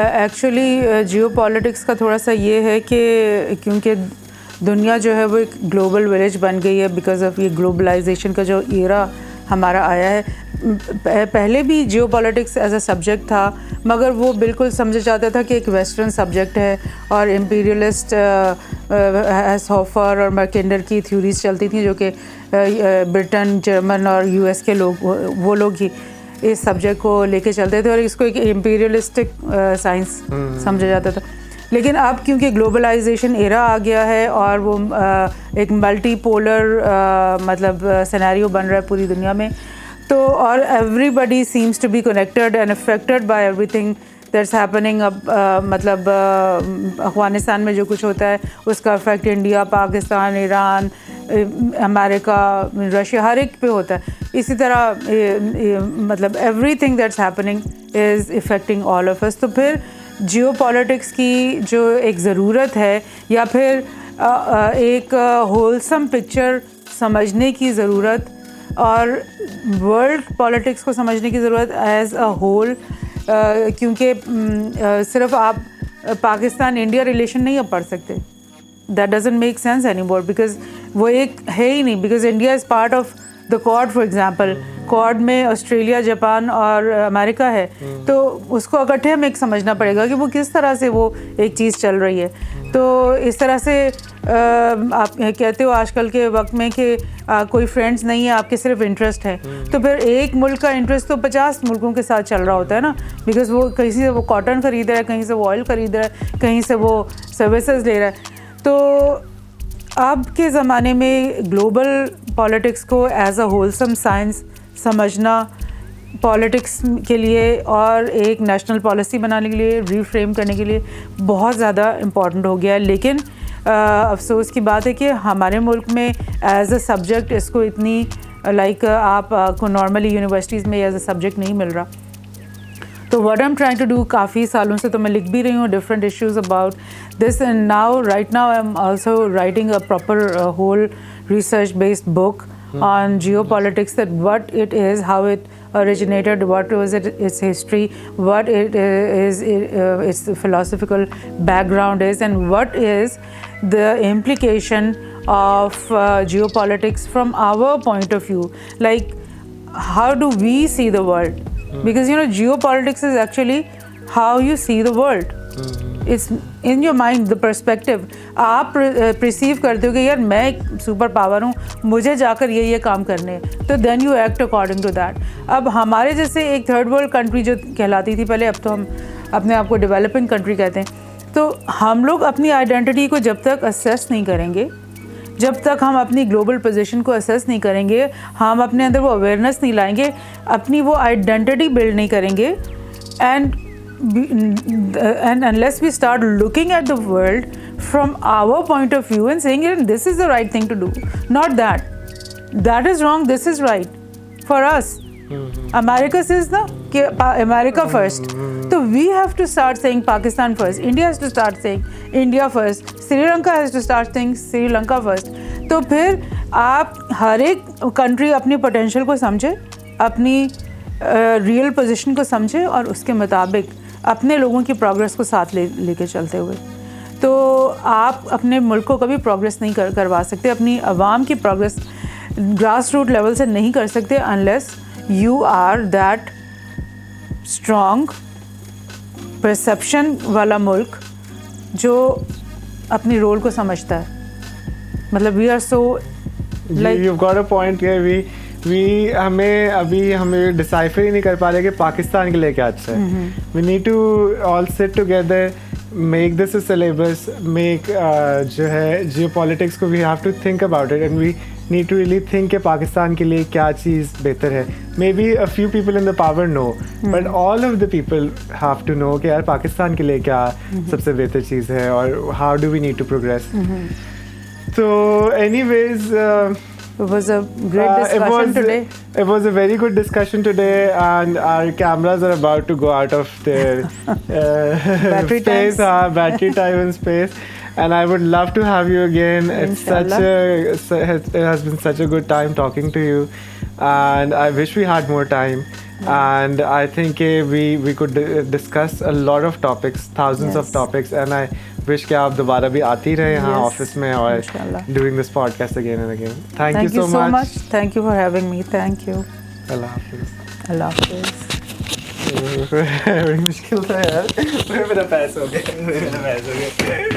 Actually जियो politics का थोड़ा सा ये है कि क्योंकि दुनिया जो है वो एक ग्लोबल विलेज बन गई है बिकॉज ऑफ ये ग्लोबलाइजेशन का जो ईरा हमारा आया है। पहले भी geopolitics as a subject था, मगर वो बिल्कुल समझा जाता था कि एक वेस्टर्न सब्जेक्ट है और इम्पीरियलिस्ट हॉफर और मैकेंडर की थ्योरीज चलती थी जो कि ब्रिटेन, जर्मन और यूएस के लोग, वो लोग ही इस सब्जेक्ट को लेके चलते थे और इसको एक इम्पीरियलिस्टिक साइंस समझा जाता था। लेकिन अब क्योंकि ग्लोबलाइजेशन एरा आ गया है और वो एक मल्टी पोलर मतलब सिनेरियो बन रहा है पूरी दुनिया में, तो और everybody seems to be connected and affected by everything that's happening. अब मतलब अफगानिस्तान में जो कुछ होता है उसका effect India, Pakistan, Iran, America, Russia, हर एक पे होता है। इसी तरह मतलब everything that's happening is affecting all of us. तो फिर जियो पॉलिटिक्स की जो एक ज़रूरत है या फिर एक होलसम पिक्चर समझने की ज़रूरत और वर्ल्ड पॉलिटिक्स को समझने की ज़रूरत एज अ होल, क्योंकि सिर्फ आप पाकिस्तान इंडिया रिलेशन नहीं अब पढ़ सकते। That doesn't make sense any more because वो एक है ही नहीं। Because India is part of the quad for example. Quad में ऑस्ट्रेलिया, जापान और अमेरिका है, तो उसको इकट्ठे हमें समझना पड़ेगा कि वो किस तरह से वो एक चीज़ चल रही है। तो इस तरह से आप कहते हो आजकल के वक्त में कि कोई फ्रेंड्स नहीं है, आपके सिर्फ इंटरेस्ट है, तो फिर एक मुल्क का इंटरेस्ट तो 50 मुल्कों के साथ चल रहा होता है ना। बिकॉज वो कहीं से वो कॉटन खरीद रहा है, कहीं से वो ऑयल खरीद रहा है, कहीं से वो सर्विसेज ले रहा है। तो अब के ज़माने में ग्लोबल पॉलिटिक्स को एज अ होलसम साइंस समझना पॉलिटिक्स के लिए और एक नेशनल पॉलिसी बनाने के लिए, रीफ्रेम करने के लिए बहुत ज़्यादा इम्पॉर्टेंट हो गया है। लेकिन अफसोस की बात है कि हमारे मुल्क में एज अ सब्जेक्ट इसको इतनी आप को नॉर्मली यूनिवर्सिटीज़ में एज अ सब्जेक्ट नहीं मिल रहा। तो what I am trying to do, काफ़ी सालों से तो मैं लिख भी रही हूँ different issues about this, and now right now I am also writing a proper whole research based book on geopolitics, that what it is, how it originated, what was its history, what it is, its philosophical background is, and what is the implication of geopolitics from our point of view. Like, how do we see the world? Because geopolitics is actually how you see the world. It's in your mind, the perspective. आप perceive करते हो कि यार मैं एक super power हूँ, मुझे जाकर ये काम करने हैं, तो then you act according to that. अब हमारे जैसे एक थर्ड वर्ल्ड कंट्री जो कहलाती थी पहले, अब तो हम अपने आप को डेवलपिंग कंट्री कहते हैं। तो हम लोग अपनी आइडेंटिटी को जब तक असेस नहीं करेंगे, जब तक हम अपनी ग्लोबल पोजीशन को असेस नहीं करेंगे, हम अपने अंदर वो अवेयरनेस नहीं लाएंगे, अपनी वो आइडेंटिटी बिल्ड नहीं करेंगे, and unless we start looking at the world from our point of view and saying this is the right thing to do, not that is wrong, this is right for us. America says America first, so we have to start saying Pakistan first, India has to start saying India first, Sri Lanka has to start saying Sri Lanka first. तो फिर आप हर एक country अपनी potential को समझे, अपनी real position को समझे और उसके मुताबिक अपने लोगों की प्रोग्रेस को साथ लेके चलते हुए, तो आप अपने मुल्क को कभी प्रोग्रेस नहीं करवा सकते, अपनी आवाम की प्रोग्रेस ग्रास रूट लेवल से नहीं कर सकते unless you are that strong perception वाला मुल्क जो अपनी रोल को समझता है। मतलब we are so like you got a point here, हमें डिसाइफर ही नहीं कर पा रहे कि पाकिस्तान के लिए क्या अच्छा है। We need to all sit together, make this a syllabus, make जो है जियो पॉलिटिक्स को we have to think about it, and we need to really think कि पाकिस्तान के लिए क्या चीज़ बेहतर है। Maybe a few people in the power know, but all of the people have to know कि यार पाकिस्तान के लिए क्या सबसे बेहतर चीज़ है और how do we need to progress. तो anyways, it was a great discussion today. It was a very good discussion today, and our cameras are about to go out of their battery time and space. And I would love to have you again. It has been such a good time talking to you. and I wish we had more time. And I think we could discuss a lot of topics, thousands of Yes. topics, and I wish कि आप दोबारा भी आती रहे यहाँ Yes. Office में और Inshallah. doing this podcast again and again. Thank you you so so much. much. Thank you for having me. Thank you. अल्लाह हाफिज़. Allah Hafiz. बड़ी मुश्किल था यार. मेरा पैसा हो गया.